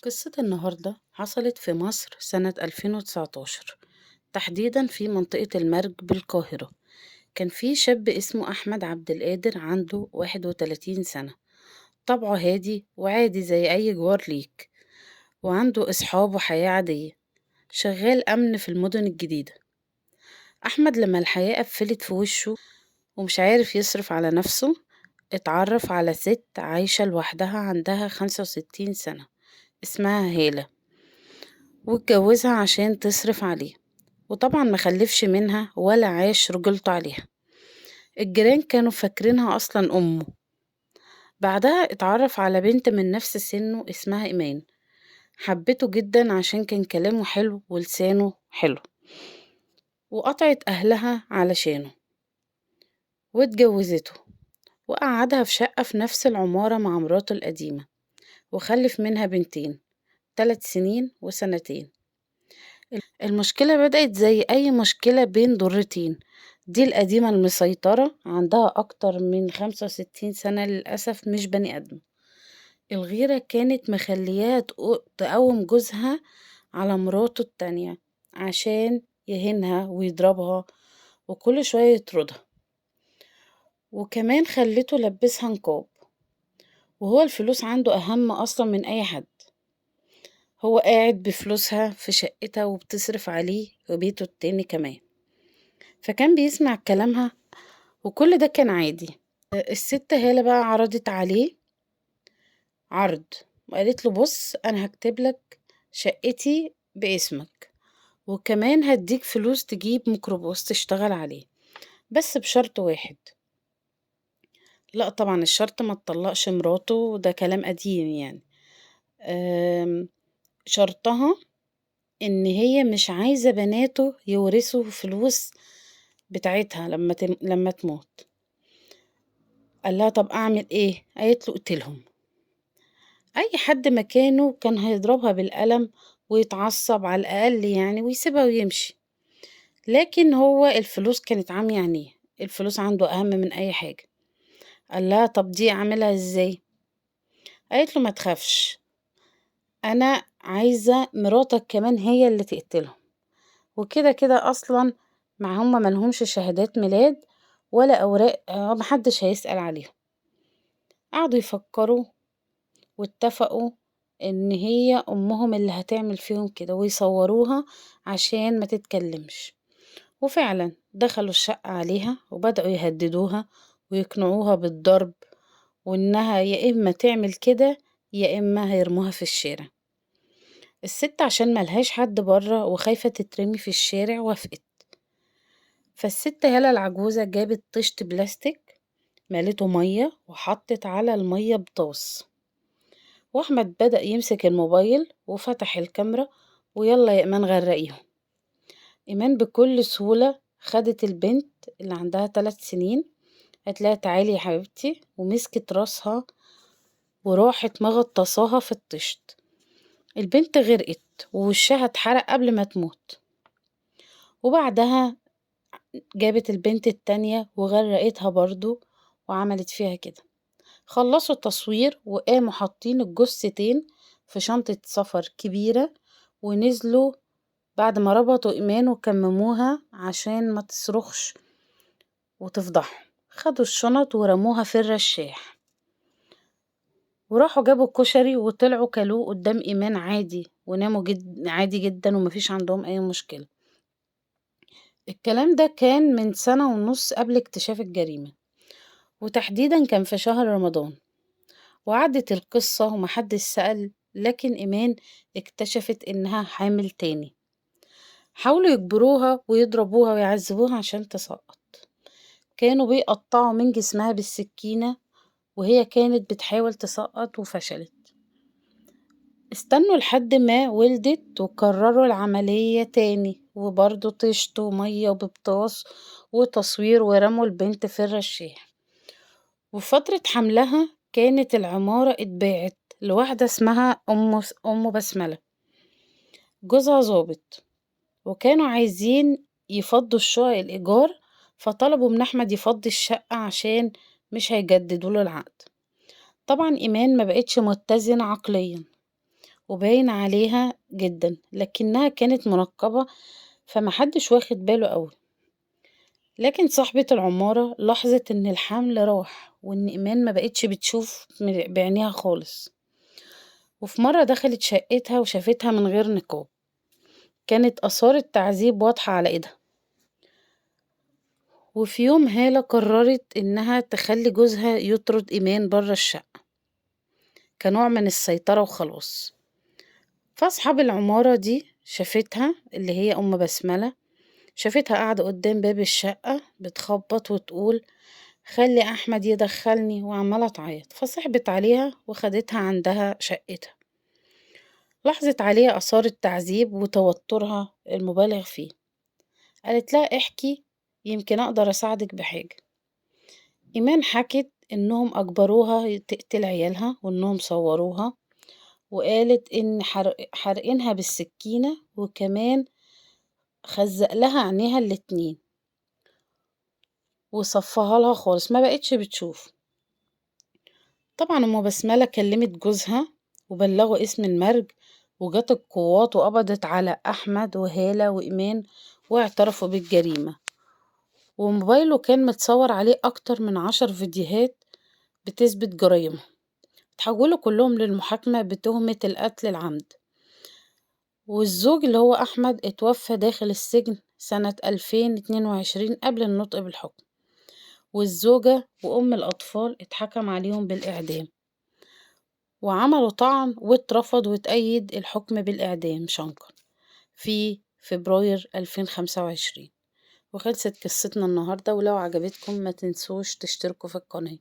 قصة النهاردة حصلت في مصر سنة 2019، تحديدا في منطقة المرج بالقاهرة. كان في شاب اسمه أحمد عبد القادر عنده 31 سنة. طبعه هادي وعادي زي أي جوار ليك، وعنده أصحاب وحياة عادية. شغال أمن في المدن الجديدة. أحمد لما الحياة قفلت في وشه ومش عارف يصرف على نفسه، اتعرف على ست عايشة لوحدها عندها 65 سنة اسمها هالة، واتجوزها عشان تصرف عليه. وطبعا مخلفش منها ولا عاش رجلته عليها. الجيران كانوا فاكرينها أصلا أمه. بعدها اتعرف على بنت من نفس سنه اسمها إيمان. حبته جدا عشان كان كلامه حلو ولسانه حلو، وقطعت أهلها علشانه واتجوزته، وقعدها في شقة في نفس العمارة مع مراته القديمة، وخلف منها بنتين، 3 سنين وسنتين. المشكلة بدأت زي أي مشكلة بين ضرتين. دي القديمة المسيطرة عندها أكتر من 65 سنة، للأسف مش بني آدم. الغيرة كانت مخلياها تقوم جوزها على مراته التانية عشان يهينها ويضربها وكل شوية يطردها، وكمان خلته لبسها نقاب. وهو الفلوس عنده أهم أصلا من أي حد. هو قاعد بفلوسها في شقتها وبتصرف عليه وبيته التاني كمان، فكان بيسمع كلامها وكل ده كان عادي. الست هالة بقى عرضت عليه عرض، وقالت له بص أنا هكتب لك شقتي باسمك، وكمان هديك فلوس تجيب ميكروباص تشتغل عليه، بس بشرط واحد. لا طبعا الشرط ما تطلقش مراته، ده كلام قديم يعني. شرطها ان هي مش عايزة بناته يورثوا فلوس بتاعتها لما تموت. قال لها طب اعمل ايه؟ قالت له اقتلهم. اي حد مكانه كان هيضربها بالقلم ويتعصب على الاقل يعني ويسيبها ويمشي، لكن هو الفلوس كانت عامية عينيه. الفلوس عنده اهم من اي حاجة. قال لها طب دي اعملها ازاي؟ قالت له ما تخافش، انا عايزة مراتك كمان هي اللي تقتلهم، وكده كده اصلا مع هما ملهمش شهادات ميلاد ولا اوراق، محدش هيسأل عليهم. قعدوا يفكروا واتفقوا ان هي امهم اللي هتعمل فيهم كده، ويصوروها عشان ما تتكلمش. وفعلا دخلوا الشقة عليها وبدأوا يهددوها ويقنعوها بالضرب، وانها يا اما تعمل كده يا اما هيرموها في الشارع. الست عشان ملهاش حد بره وخايفة تترمي في الشارع وافقت. فالست هالة العجوزة جابت طشت بلاستيك، ملته مية وحطت على المية بطاس، واحمد بدأ يمسك الموبايل وفتح الكاميرا، ويلا يا ايمان غرقيهم. ايمان بكل سهولة خدت البنت اللي عندها 3 سنين، قالت لها تعالي يا حبيبتي، ومسكت راسها وراحت مغطساها في الطشت. البنت غرقت ووشها اتحرق قبل ما تموت. وبعدها جابت البنت التانية وغرقتها برضو وعملت فيها كده. خلصوا التصوير وقاموا حاطين الجثتين في شنطة سفر كبيرة، ونزلوا بعد ما ربطوا إيمان وكمموها عشان ما تصرخش وتفضحهم. خدوا الشنط ورموها في الرشاح، وراحوا جابوا الكشري وطلعوا كلوه قدام إيمان عادي، وناموا عادي جدا ومفيش عندهم أي مشكلة. الكلام ده كان من 1.5 سنة قبل اكتشاف الجريمة، وتحديدا كان في شهر رمضان. وعدت القصة ومحدش سأل، لكن إيمان اكتشفت إنها حامل تاني. حاولوا يجبروها ويضربوها ويعذبوها عشان تسقط. كانوا بيقطعوا من جسمها بالسكينة وهي كانت بتحاول تسقط وفشلت. استنوا لحد ما ولدت وكرروا العملية تاني، وبرضه طشت مية وببطاس وتصوير، ورموا البنت في الرشاح. وفترة حملها كانت العمارة اتباعت لواحدة اسمها أم بسملة. جوزها ظابط، وكانوا عايزين يفضوا الشقق الإيجار، فطلبوا من أحمد يفضي الشقة عشان مش هيجددوا له العقد. طبعا إيمان ما بقتش متزنة عقليا، وباين عليها جدا، لكنها كانت منقبة فمحدش واخد باله قوي. لكن صاحبة العمارة لاحظت ان الحمل راح وان ايمان ما بقتش بتشوف بعينيها خالص. وفي مرة دخلت شقتها وشافتها من غير نقاب، كانت آثار التعذيب واضحة على ايدها. وفي يوم هالة قررت انها تخلي جوزها يطرد ايمان برا الشقة كنوع من السيطرة وخلاص. فاصحاب العمارة دي شافتها، اللي هي ام بسملة، شافتها قاعدة قدام باب الشقة بتخبط وتقول خلي احمد يدخلني، وعمالة تعيط. فصحبت عليها وخدتها عندها شقتها. لاحظت عليها آثار التعذيب وتوترها المبالغ فيه. قالت لها احكي يمكن اقدر اساعدك بحاجة. ايمان حكت انهم اجبروها تقتل عيالها وانهم صوروها، وقالت ان حرقينها بالسكينة، وكمان خزق لها عينيها الاتنين وصفها لها خالص ما بقتش بتشوف. طبعا ام بسملة كلمت جوزها وبلغوا اسم المرج، وجت القوات وقبضت على احمد وهالة وايمان واعترفوا بالجريمة. وموبايله كان متصور عليه اكتر من 10 فيديوهات بتثبت جرائمه. تحولوا كلهم للمحاكمة بتهمة القتل العمد. والزوج اللي هو احمد اتوفى داخل السجن سنة 2022 قبل النطق بالحكم. والزوجة وام الاطفال اتحكم عليهم بالاعدام، وعملوا طعن واترفض وتأيد الحكم بالإعدام شنقا في فبراير 2025. وخلصت قصتنا النهاردة، ولو عجبتكم ما تنسوش تشتركوا في القناة.